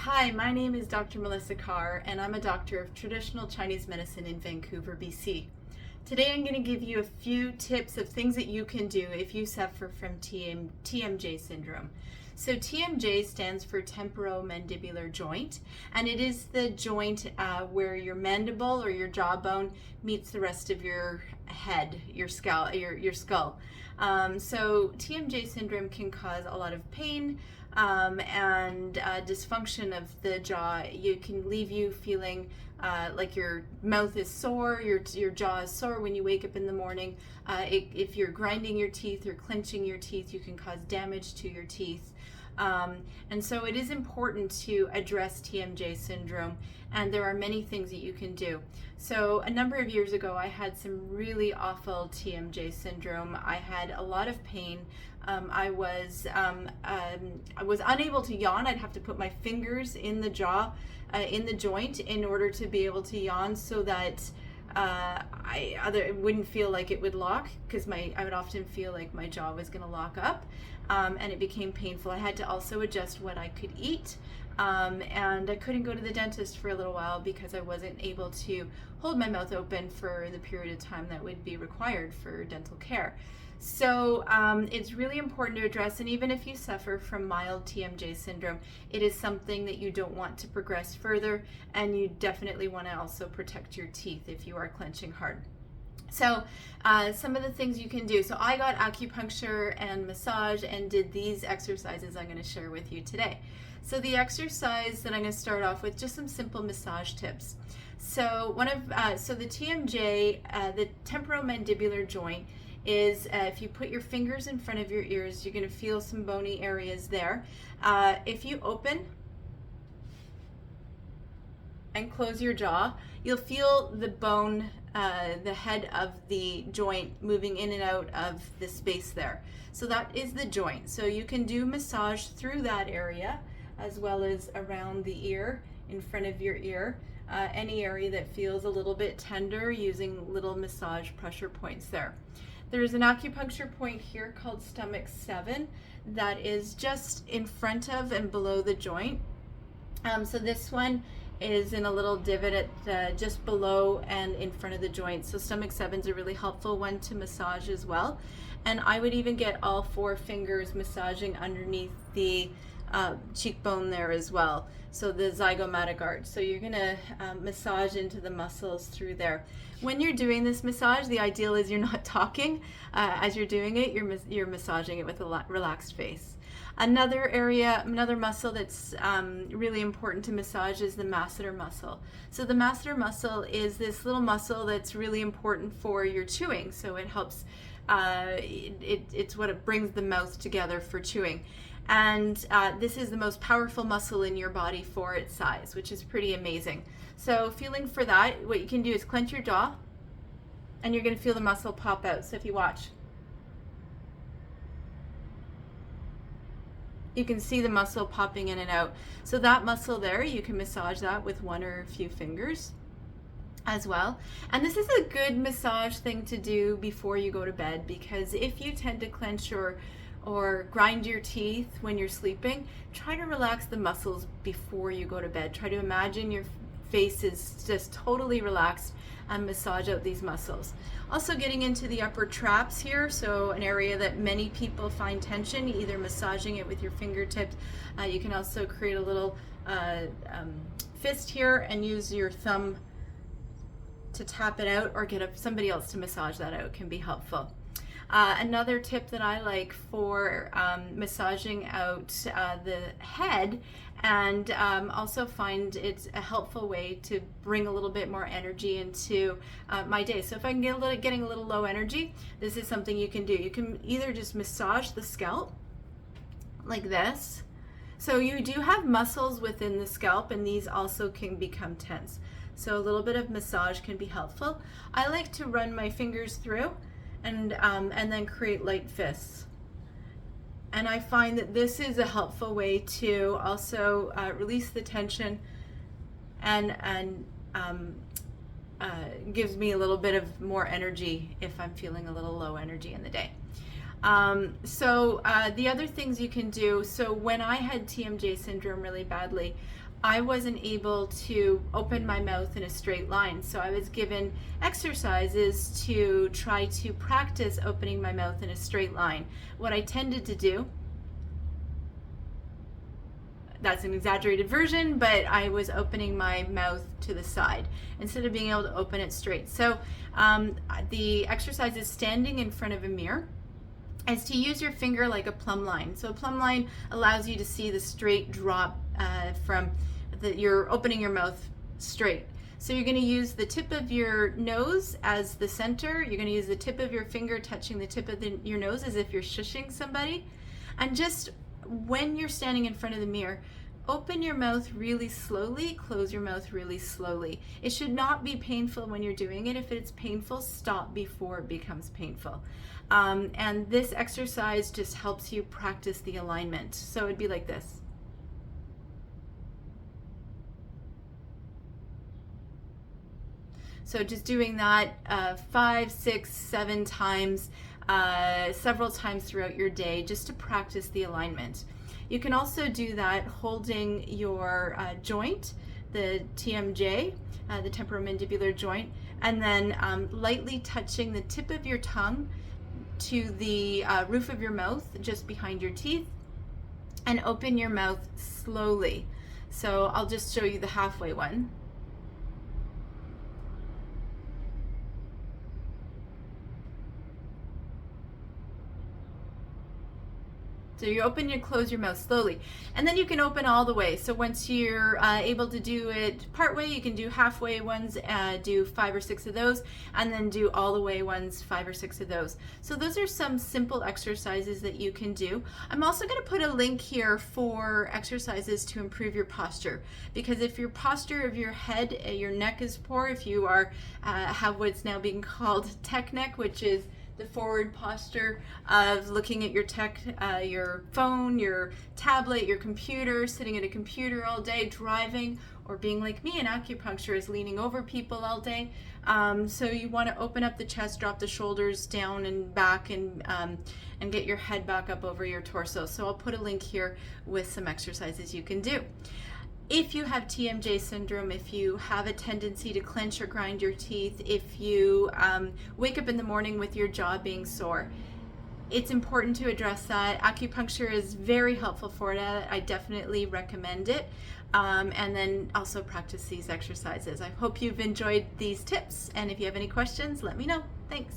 Hi, my name is Dr. Melissa Carr, and I'm a doctor of traditional Chinese medicine in Vancouver, BC. Today I'm going to give you a few tips of things that you can do if you suffer from TMJ syndrome. So TMJ stands for temporomandibular joint, and it is the joint where your mandible or your jawbone meets the rest of your head, your skull. So TMJ syndrome can cause a lot of pain and dysfunction of the jaw. It can leave you feeling like your mouth is sore, your jaw is sore when you wake up in the morning. If you're grinding your teeth or clenching your teeth, you can cause damage to your teeth. And so it is important to address TMJ syndrome, and there are many things that you can do. So a number of years ago, I had some really awful TMJ syndrome. I had a lot of pain. I was unable to yawn. I'd have to put my fingers in the jaw, in the joint, in order to be able to yawn, so that it wouldn't feel like it would lock, because I would often feel like my jaw was going to lock up, and it became painful. I had to also adjust what I could eat, and I couldn't go to the dentist for a little while because I wasn't able to hold my mouth open for the period of time that would be required for dental care. So it's really important to address, and even if you suffer from mild TMJ syndrome, it is something that you don't want to progress further, and you definitely want to also protect your teeth if you are clenching hard. So some of the things you can do. So I got acupuncture and massage and did these exercises I'm going to share with you today. So the exercise that I'm going to start off with, just some simple massage tips. So the TMJ, the temporomandibular joint, is if you put your fingers in front of your ears, you're going to feel some bony areas there. If you open and close your jaw, you'll feel the bone, the head of the joint moving in and out of the space there. So that is the joint. So you can do massage through that area, as well as around the ear, in front of your ear, any area that feels a little bit tender, using little massage pressure points there. There's an acupuncture point here called stomach 7 that is just in front of and below the joint. So this one is in a little divot at just below and in front of the joint. So stomach 7 is a really helpful one to massage as well. And I would even get all 4 fingers massaging underneath the cheekbone there as well. So the zygomatic arch. So you're going to massage into the muscles through there. When you're doing this massage, the ideal is you're not talking as you're doing it. You're massaging it with a relaxed face. Another muscle that's really important to massage is the masseter muscle. So the masseter muscle is this little muscle that's really important for your chewing. So it helps, it's what brings the mouth together for chewing. And this is the most powerful muscle in your body for its size, which is pretty amazing. So feeling for that, what you can do is clench your jaw, and you're going to feel the muscle pop out. So if you watch, you can see the muscle popping in and out. So that muscle there, you can massage that with one or a few fingers as well. And this is a good massage thing to do before you go to bed, because if you tend to clench or grind your teeth when you're sleeping, try to relax the muscles before you go to bed. Try to imagine your face is just totally relaxed and massage out these muscles. Also getting into the upper traps here, so an area that many people find tension, either massaging it with your fingertips. You can also create a little fist here and use your thumb to tap it out, or get somebody else to massage that out can be helpful. Another tip that I like for massaging out the head, and also find it's a helpful way to bring a little bit more energy into my day. So if I'm getting a little low energy, this is something you can do. You can either just massage the scalp like this. So you do have muscles within the scalp, and these also can become tense. So a little bit of massage can be helpful. I like to run my fingers through and then create light fists. And I find that this is a helpful way to also release the tension and gives me a little bit of more energy if I'm feeling a little low energy in the day. The other things you can do, so when I had TMJ syndrome really badly, I wasn't able to open my mouth in a straight line. So I was given exercises to try to practice opening my mouth in a straight line. What I tended to do, that's an exaggerated version, but I was opening my mouth to the side instead of being able to open it straight. So the exercise is standing in front of a mirror, is to use your finger like a plumb line. So a plumb line allows you to see the straight drop you're opening your mouth straight. So you're going to use the tip of your nose as the center. You're going to use the tip of your finger touching the tip of your nose as if you're shushing somebody. And just when you're standing in front of the mirror, open your mouth really slowly, close your mouth really slowly. It should not be painful when you're doing it. If it's painful, stop before it becomes painful. And this exercise just helps you practice the alignment. So it'd be like this. So just doing that 5, 6, 7 times, several times throughout your day, just to practice the alignment. You can also do that holding your joint, the TMJ, the temporomandibular joint, and then lightly touching the tip of your tongue to the roof of your mouth, just behind your teeth, and open your mouth slowly. So I'll just show you the halfway one. So you open and close your mouth slowly. And then you can open all the way. So once you're able to do it part way, you can do halfway ones, do 5 or 6 of those, and then do all the way ones, 5 or 6 of those. So those are some simple exercises that you can do. I'm also going to put a link here for exercises to improve your posture. Because if your posture of your head, your neck is poor, if you have what's now being called tech neck, which is the forward posture of looking at your phone, your tablet, your computer, sitting at a computer all day, driving, or being like me, an acupuncturist, leaning over people all day. So you want to open up the chest, drop the shoulders down and back, and get your head back up over your torso. So I'll put a link here with some exercises you can do. If you have TMJ syndrome, if you have a tendency to clench or grind your teeth, if you wake up in the morning with your jaw being sore, it's important to address that. Acupuncture is very helpful for that. I definitely recommend it. And then also practice these exercises. I hope you've enjoyed these tips, and if you have any questions, let me know. Thanks.